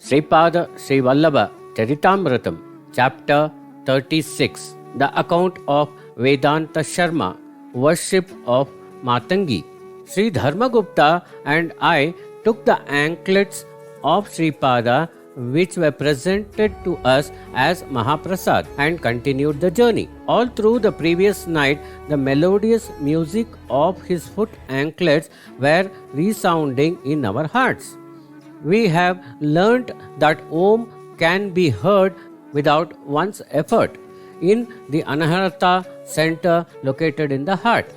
Sripada Srivallabha Charithamrutham, Chapter 36, The Account of Vedanta Sharma, Worship of Matangi. Sri Dharmagupta and I took the anklets of Sripada, which were presented to us as Mahaprasad, and continued the journey. All through the previous night, the melodious music of his foot anklets were resounding in our hearts. We have learnt that Om can be heard without one's effort in the Anahata center located in the heart.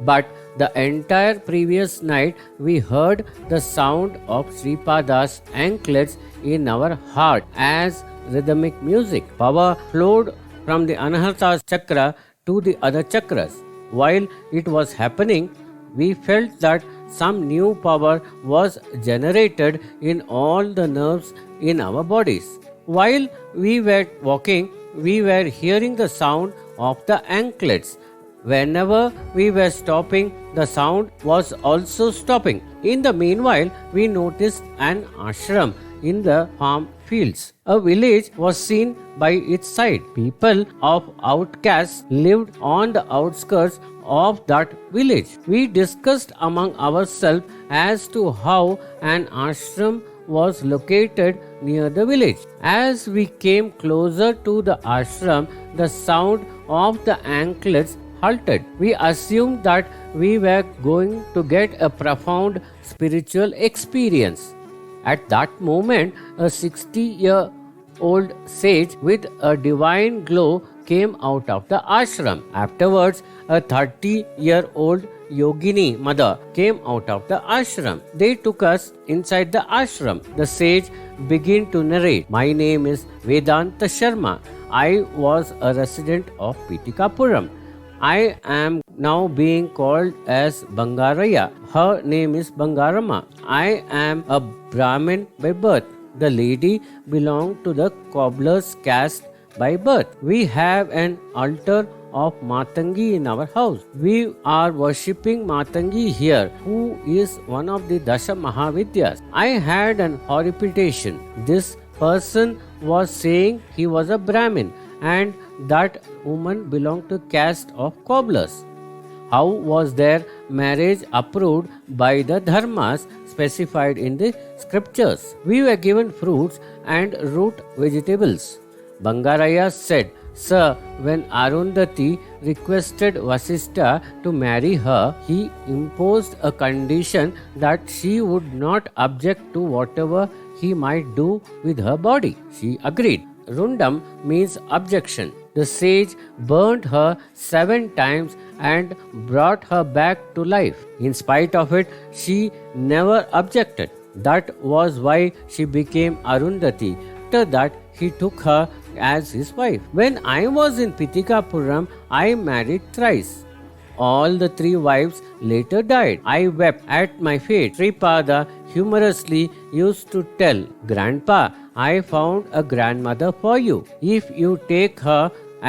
But the entire previous night we heard the sound of Sripada's anklets in our heart as rhythmic music. Power flowed from the Anahata chakra to the other chakras. While it was happening, we felt that some new power was generated in all the nerves in our bodies. While we were walking, we were hearing the sound of the anklets. Whenever we were stopping, the sound was also stopping. In the meanwhile, we noticed an ashram in the farm fields. A village was seen by its side. People of outcasts lived on the outskirts of that village. We discussed among ourselves as to how an ashram was located near the village. As we came closer to the ashram, the sound of the anklets halted. We assumed that we were going to get a profound spiritual experience. At that moment, a 60-year-old sage with a divine glow came out of the ashram. Afterwards, a 30-year-old yogini mother came out of the ashram. They took us inside the ashram. The sage began to narrate, "My name is Vedanta Sharma. I was a resident of Pitikapuram. I am now being called as Bangaraya. Her name is Bangarama. I am a Brahmin by birth. The lady belonged to the cobbler's caste by birth. We have an altar of Matangi in our house. We are worshipping Matangi here, who is one of the Dasha Mahavidyas." I had an horripitation. This person was saying he was a Brahmin and that woman belonged to caste of cobblers. How was their marriage approved by the dharmas specified in the scriptures? We were given fruits and root vegetables. Bangaraya said, "Sir, when Arundhati requested Vasishtha to marry her, he imposed a condition that she would not object to whatever he might do with her body. She agreed. Rundam means objection. The sage burned her 7 times and brought her back to life. In spite of it, she never objected. That was why she became Arundhati. After that, he took her as his wife. When I was in Pitikapuram, I married thrice. All the 3 wives later died. I wept at my fate." Sripada humorously used to tell, "Grandpa, I found a grandmother for you. If you take her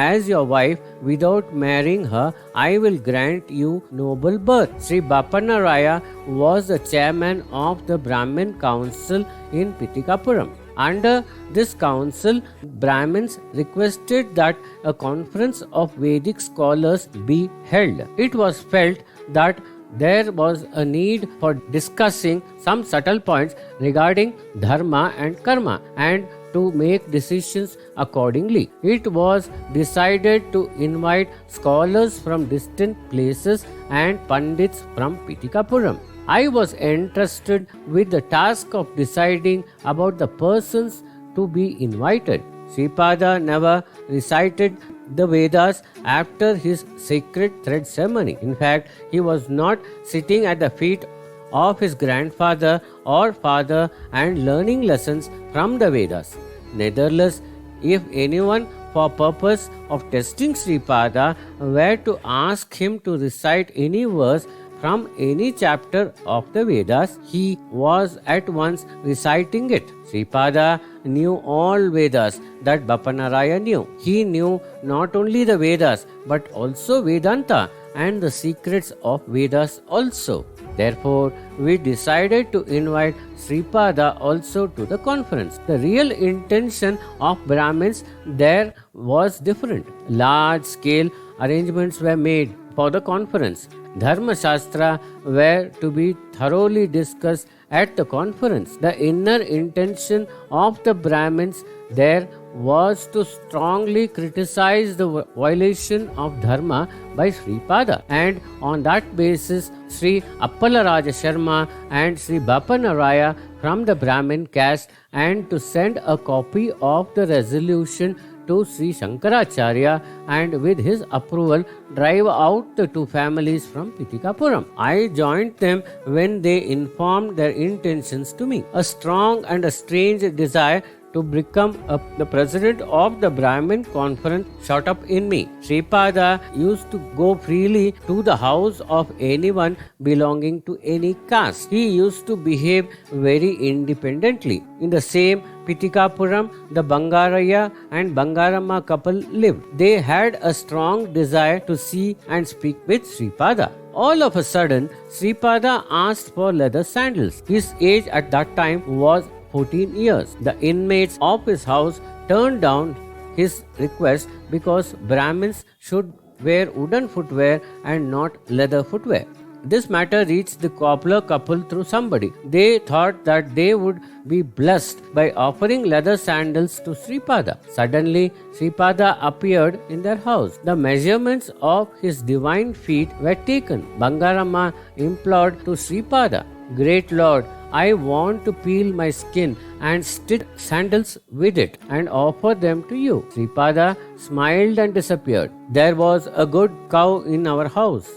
as your wife without marrying her, I will grant you noble birth." Sri Bapanaraya was the chairman of the Brahmin council in Pitikapuram. Under this council, Brahmins requested that a conference of Vedic scholars be held. It was felt that there was a need for discussing some subtle points regarding dharma and karma and to make decisions accordingly. It was decided to invite scholars from distant places and pandits from Pitikapuram. I was entrusted with the task of deciding about the persons to be invited. Sripada never recited the Vedas after his sacred thread ceremony. In fact, he was not sitting at the feet of his grandfather or father and learning lessons from the Vedas. Nevertheless, if anyone for purpose of testing Sripada were to ask him to recite any verse from any chapter of the Vedas, he was at once reciting it. Sripada knew all Vedas that Bapanaraya knew. He knew not only the Vedas but also Vedanta and the secrets of Vedas also. Therefore, we decided to invite Sripada also to the conference. The real intention of Brahmins there was different. Large scale arrangements were made for the conference. Dharma Shastra were to be thoroughly discussed at the conference. The inner intention of the Brahmins there was to strongly criticize the violation of Dharma by Sripada, and on that basis Sri Appalaraja Sharma and Sri Bapanaraya from the Brahmin caste, and to send a copy of the resolution to Sri Shankaracharya, and with his approval drive out the two families from Pitikapuram. I joined them when they informed their intentions to me. A strong and a strange desire to become the president of the Brahmin conference shot up in me. Sripada used to go freely to the house of anyone belonging to any caste. He used to behave very independently. In the same Pitikapuram, the Bangaraya and Bangaramma couple lived. They had a strong desire to see and speak with Sripada. All of a sudden, Sripada asked for leather sandals. His age at that time was 14 years. The inmates of his house turned down his request because Brahmins should wear wooden footwear and not leather footwear. This matter reached the cobbler couple through somebody. They thought that they would be blessed by offering leather sandals to Sripada. Suddenly, Sripada appeared in their house. The measurements of his divine feet were taken. Bangaramma implored to Sripada, "Great Lord, I want to peel my skin and stitch sandals with it and offer them to you." Sripada smiled and disappeared. There was a good cow in our house.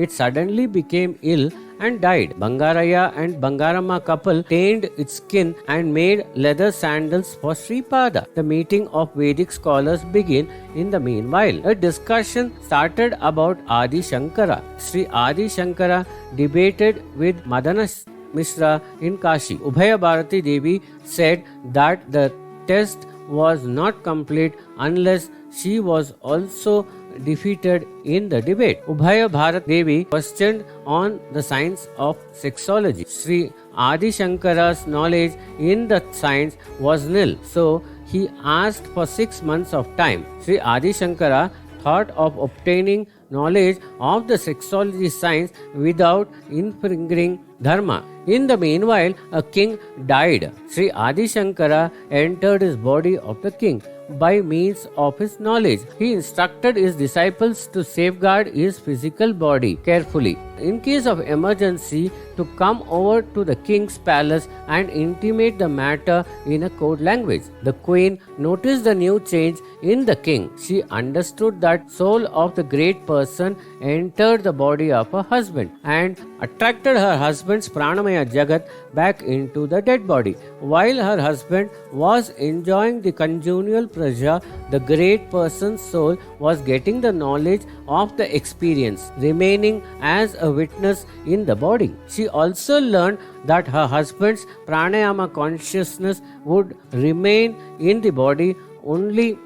It suddenly became ill and died. Bangaraya and Bangaramma couple tanned its skin and made leather sandals for Sripada. The meeting of Vedic scholars began in the meanwhile. A discussion started about Adi Shankara. Sri Adi Shankara debated with Madana Mishra in Kashi. Ubhaya Bharati Devi said that the test was not complete unless she was also defeated in the debate. Ubhaya Bharat Devi questioned on the science of sexology. Sri Adi Shankara's knowledge in the science was nil, so he asked for 6 months of time. Sri Adi Shankara thought of obtaining knowledge of the sexology science without infringing dharma. In the meanwhile, a king died. Sri Adi Shankara entered his body of the king. By means of his knowledge, he instructed his disciples to safeguard his physical body carefully. In case of emergency, to come over to the king's palace and intimate the matter in a code language. The queen noticed the new change in the king. She understood that soul of the great person entered the body of her husband and attracted her husband's pranamaya jagat back into the dead body. While her husband was enjoying the congenial pleasure, the great person's soul was getting the knowledge of the experience, remaining as a witness in the body. She also learned that her husband's pranayama consciousness would remain in the body only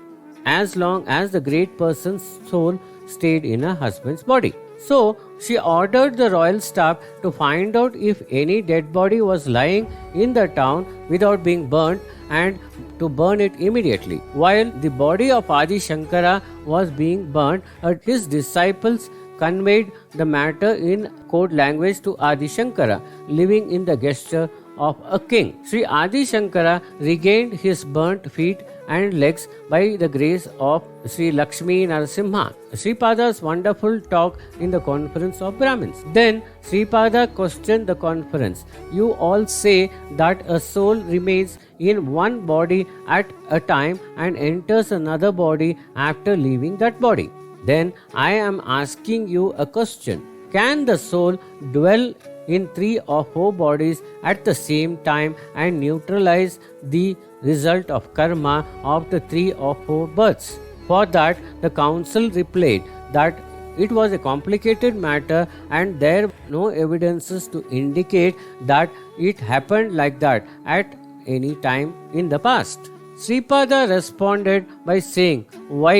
as long as the great person's soul stayed in her husband's body. So, she ordered the royal staff to find out if any dead body was lying in the town without being burnt and to burn it immediately. While the body of Adi Shankara was being burnt, his disciples conveyed the matter in code language to Adi Shankara, living in the gesture of a king. Sri Adi Shankara regained his burnt feet and legs by the grace of Sri Lakshmi Narasimha. Sripada's wonderful talk in the conference of Brahmins. Then Sripada questioned the conference. "You all say that a soul remains in one body at a time and enters another body after leaving that body. Then I am asking you a question. Can the soul dwell in 3 or 4 bodies at the same time and neutralize the result of karma of the 3 or 4 births?" For that, the council replied that it was a complicated matter and there were no evidences to indicate that it happened like that at any time in the past. Sripada responded by saying, "Why,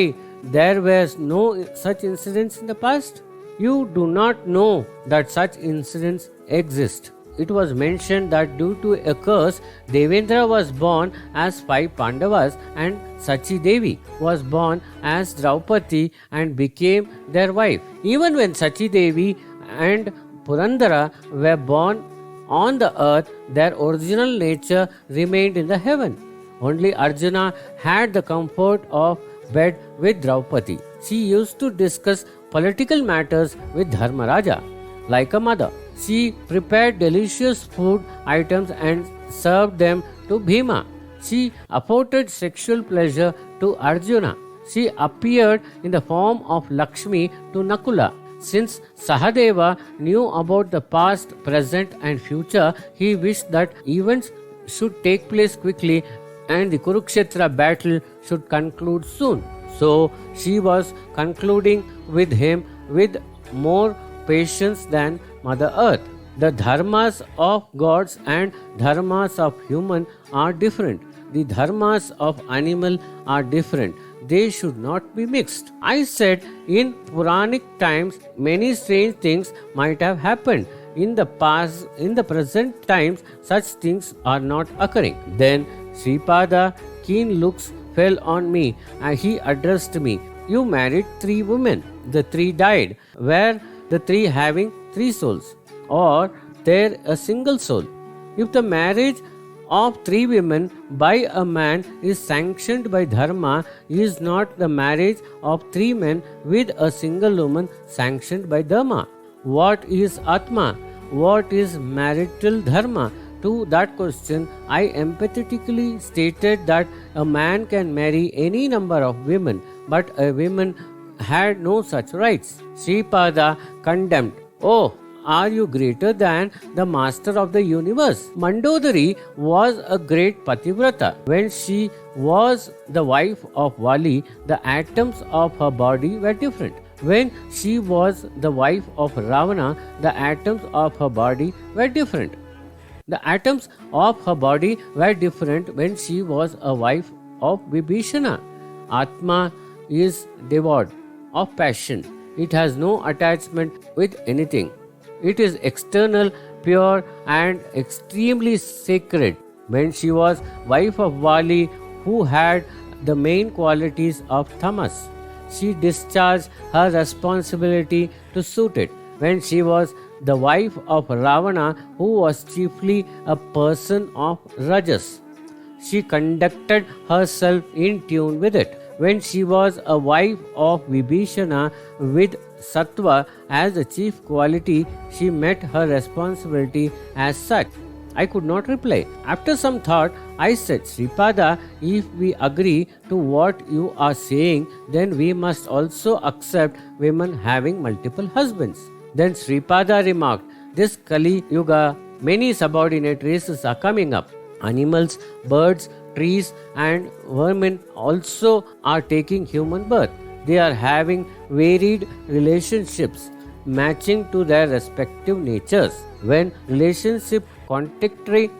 there was no such incidents in the past? You do not know that such incidents exist. It was mentioned that due to a curse, Devendra was born as 5 Pandavas and Sachi Devi was born as Draupadi and became their wife. Even when Sachi Devi and Purandara were born on the earth, their original nature remained in the heaven. Only Arjuna had the comfort of bed with Draupadi. She used to discuss political matters with Dharmaraja like a mother. She prepared delicious food items and served them to Bhima. She afforded sexual pleasure to Arjuna. She appeared in the form of Lakshmi to Nakula. Since Sahadeva knew about the past, present, and future, he wished that events should take place quickly and the Kurukshetra battle should conclude soon. So she was concluding with him with more patience than Mother Earth. The dharmas of gods and dharmas of human are different. The dharmas of animal are different. They should not be mixed. I said in Puranic times many strange things might have happened. In the past, in the present times, such things are not occurring. Then Sripada keen looks fell on me and he addressed me. You married 3 women. The 3 died. Were the 3 having 3 souls? Or there a single soul? If the marriage of 3 women by a man is sanctioned by Dharma, is not the marriage of 3 men with a single woman sanctioned by Dharma? What is Atma? What is marital Dharma? To that question, I empathetically stated that a man can marry any number of women, but a woman had no such rights. Sripada condemned. Oh, are you greater than the master of the universe? Mandodari was a great Pativrata. When she was the wife of Vali, the atoms of her body were different. When she was the wife of Ravana, the atoms of her body were different. The atoms of her body were different when she was a wife of Vibhishana. Atma is devoid of passion. It has no attachment with anything. It is external, pure, and extremely sacred. When she was wife of Vali, who had the main qualities of tamas, she discharged her responsibility to suit it. When she was the wife of Ravana, who was chiefly a person of rajas, she conducted herself in tune with it. When she was a wife of Vibhishana with sattva as the chief quality, she met her responsibility as such. I could not reply. After some thought, I said, Sripada, if we agree to what you are saying, then we must also accept women having multiple husbands. Then Sripada remarked, this Kali Yuga, many subordinate races are coming up. Animals, birds, trees and vermin also are taking human birth. They are having varied relationships matching to their respective natures. When relationships contradictory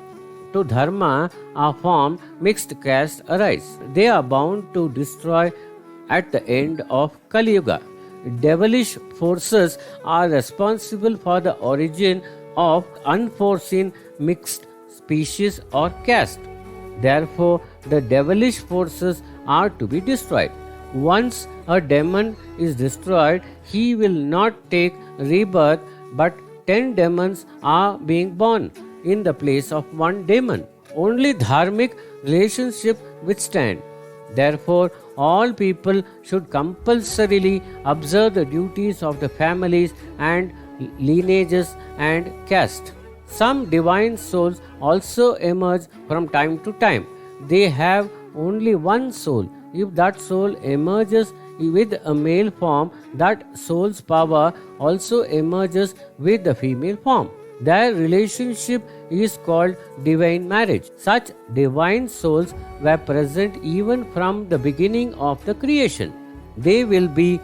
to dharma are formed, mixed castes arise. They are bound to destroy at the end of Kali Yuga. Devilish forces are responsible for the origin of unforeseen mixed species or caste. Therefore, the devilish forces are to be destroyed. Once a demon is destroyed, he will not take rebirth, but 10 demons are being born in the place of one demon. Only dharmic relationships withstand. Therefore, all people should compulsorily observe the duties of the families and lineages and caste. Some divine souls also emerge from time to time. They have only one soul. If that soul emerges with a male form, that soul's power also emerges with the female form. Their relationship is called divine marriage. Such divine souls were present even from the beginning of the creation. They will be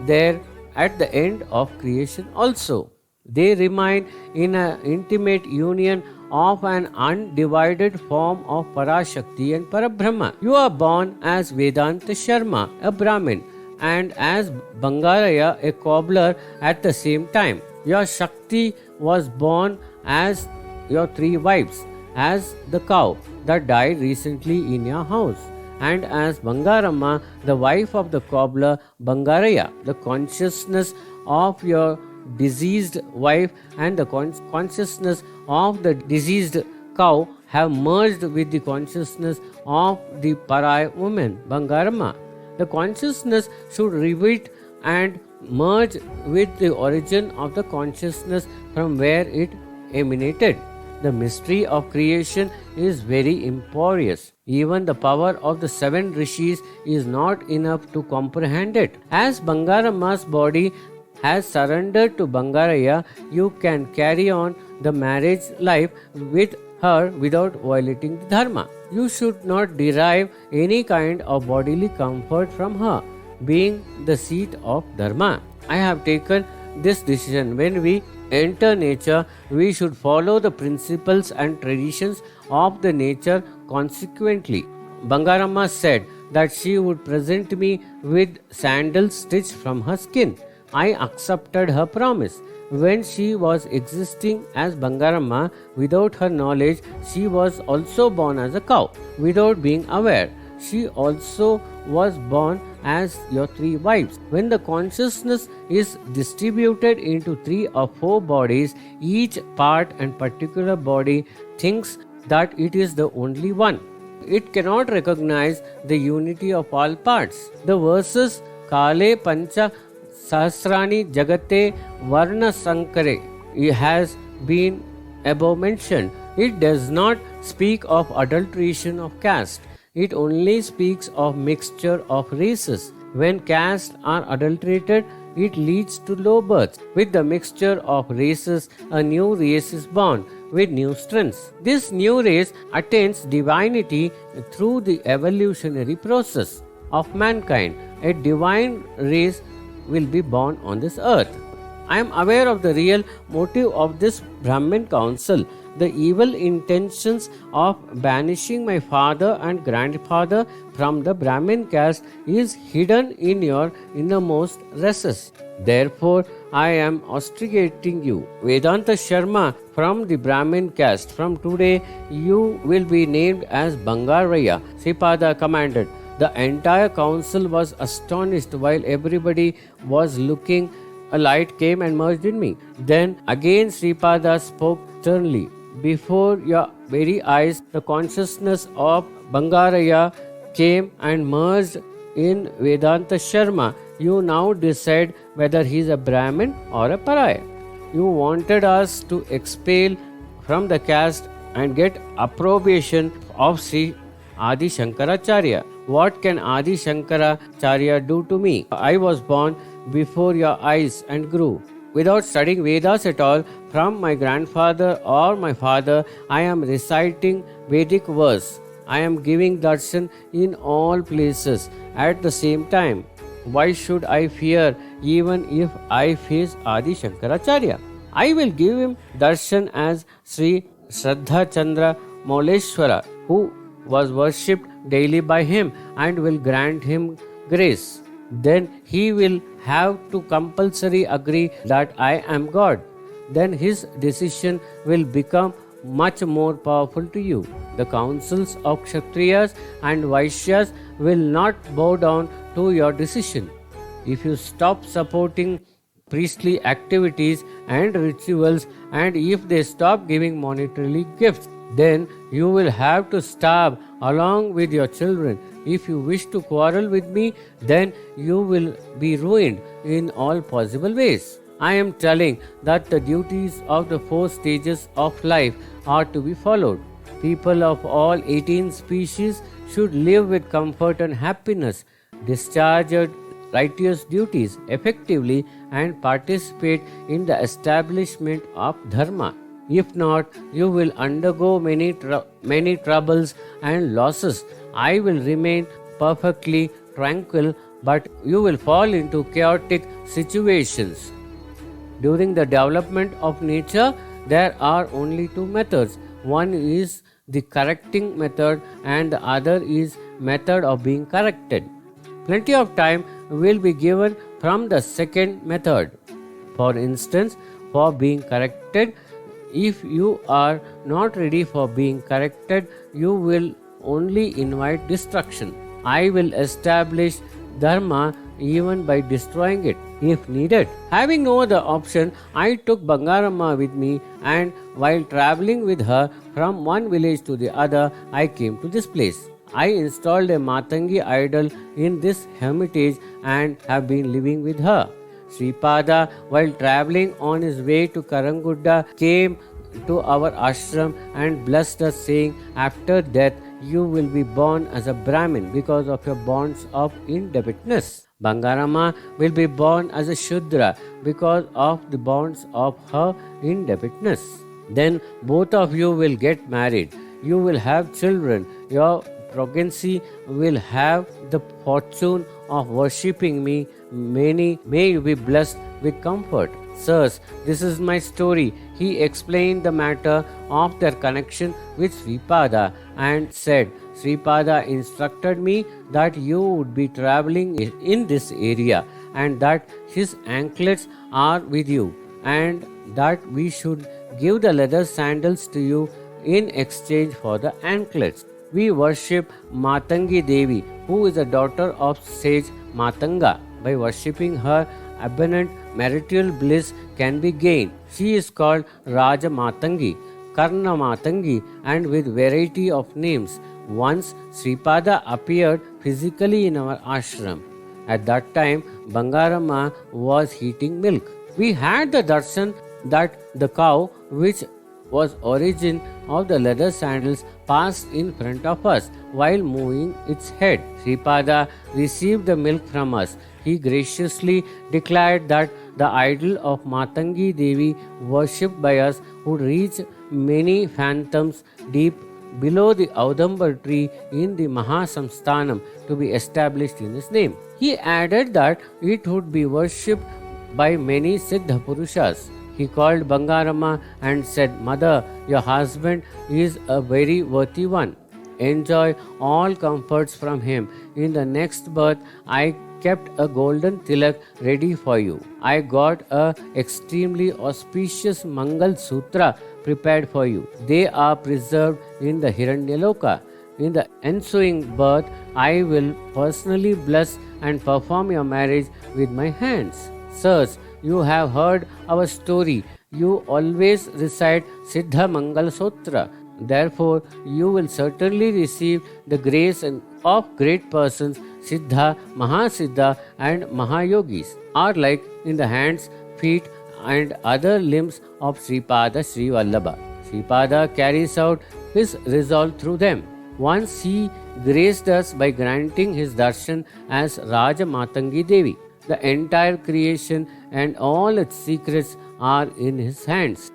there at the end of creation also. They remain in an intimate union of an undivided form of Parashakti and Parabrahma. You are born as Vedanta Sharma, a Brahmin. and as Bangaraya, a cobbler, at the same time. Your Shakti was born as your three wives, as the cow that died recently in your house, and as Bangaramma, the wife of the cobbler Bangaraya. The consciousness of your deceased wife and the consciousness of the deceased cow have merged with the consciousness of the Parai woman, Bangaramma. The consciousness should reveal and merge with the origin of the consciousness from where it emanated. The mystery of creation is very imperious. Even the power of the seven rishis is not enough to comprehend it. As Bangaramma's body has surrendered to Bangaraya, you can carry on the marriage life with her without violating the dharma. You should not derive any kind of bodily comfort from her, being the seat of dharma. I have taken this decision. When we enter nature, we should follow the principles and traditions of the nature consequently. Bangaramma said that she would present me with sandals stitched from her skin. I accepted her promise. When she was existing as Bangaramma, without her knowledge, she was also born as a cow. Without being aware, she also was born as your three wives. When the consciousness is distributed into 3 or 4 bodies, each part and particular body thinks that it is the only one. It cannot recognize the unity of all parts. The verses Kale Pancha Sahasrani Jagate Varna Sankare has been above mentioned. It does not speak of adulteration of caste. It only speaks of mixture of races. When castes are adulterated, it leads to low births. With the mixture of races, a new race is born with new strengths. This new race attains divinity through the evolutionary process of mankind. A divine race will be born on this earth. I am aware of the real motive of this Brahmin council. The evil intentions of banishing my father and grandfather from the Brahmin caste is hidden in your innermost recesses. Therefore, I am ostrigating you. Vedanta Sharma from the Brahmin caste. From today, you will be named as Bangaraya, Sripada commanded. The entire council was astonished while everybody was looking. A light came and merged in me. Then again Sripada spoke sternly. Before your very eyes, the consciousness of Bangaraya came and merged in Vedanta Sharma. You now decide whether he is a Brahmin or a Pariah. You wanted us to expel from the caste and get approbation of Sri Adi Shankaracharya. What can Adi Shankaracharya do to me? I was born before your eyes and grew. Without studying Vedas at all, from my grandfather or my father, I am reciting Vedic verse. I am giving darshan in all places at the same time. Why should I fear even if I face Adi Shankaracharya? I will give him darshan as Sri Shraddha Chandra Mauleshwara, who was worshipped daily by him, and will grant him grace. Then he will have to compulsory agree that I am God. Then his decision will become much more powerful to you. The councils of Kshatriyas and Vaishyas will not bow down to your decision. If you stop supporting priestly activities and rituals, and if they stop giving monetarily gifts, then you will have to starve along with your children. If you wish to quarrel with me, then you will be ruined in all possible ways. I am telling that the duties of the 4 stages of life are to be followed. People of all 18 species should live with comfort and happiness, discharge your righteous duties effectively, and participate in the establishment of dharma. If not, you will undergo many troubles and losses. I will remain perfectly tranquil, but you will fall into chaotic situations. During the development of nature, there are only 2 methods. One is the correcting method and the other is method of being corrected. Plenty of time will be given from the second method. For instance, for being corrected, if you are not ready for being corrected, you will only invite destruction. I will establish dharma even by destroying it if needed. Having no other option, I took Bangaramma with me, and while traveling with her from one village to the other, I came to this place. I installed a Matangi idol in this hermitage and have been living with her. Sripada, while traveling on his way to Karangudda, came to our ashram and blessed us, saying, "After death, you will be born as a Brahmin because of your bonds of indebtedness. Bangarama will be born as a Shudra because of the bonds of her indebtedness. Then both of you will get married. You will have children. Your progeny will have the fortune of worshipping me. May you be blessed with comfort." Sirs, this is my story. He explained the matter of their connection with Sripada and said, "Sripada instructed me that you would be traveling in this area and that his anklets are with you and that we should give the leather sandals to you in exchange for the anklets. We worship Matangi Devi, who is the daughter of sage Matanga. By worshipping her, abundant marital bliss can be gained. She is called Raja Matangi, Karna Matangi, and with variety of names. Once Sripada appeared physically in our ashram. At that time, Bangarama was heating milk. We had the darshan that the cow, which was origin of the leather sandals, passed in front of us while moving its head. Sripada received the milk from us. He graciously declared that the idol of Matangi Devi worshipped by us would reach many phantoms deep below the Audambar tree in the Mahasamsthanam to be established in his name. He added that it would be worshipped by many Siddha Purushas. He called Bangarama and said, "Mother, your husband is a very worthy one. Enjoy all comforts from him. In the next birth, I kept a golden tilak ready for you. I got a extremely auspicious Mangal Sutra prepared for you. They are preserved in the Hiranyaloka. In the ensuing birth, I will personally bless and perform your marriage with my hands." Sirs, you have heard our story. You always recite Siddha Mangal Sutra. Therefore, you will certainly receive the grace of great persons. Siddha, Mahasiddha, and Mahayogis are like in the hands, feet, and other limbs of Sripada Srivallabha. Sripada carries out his resolve through them. Once he graced us by granting his darshan as Raja Matangi Devi. The entire creation and all its secrets are in his hands.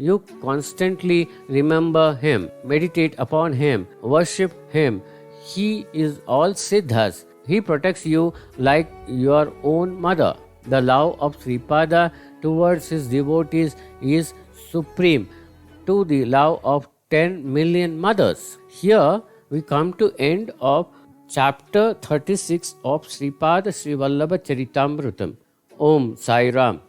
You constantly remember him, meditate upon him, worship him. He is all siddhas. He protects you like your own mother. The love of Sripada towards his devotees is supreme to the love of 10 million mothers. Here we come to end of chapter 36 of Sripada Srivallabha Charithamrutham. Om Sai Ram.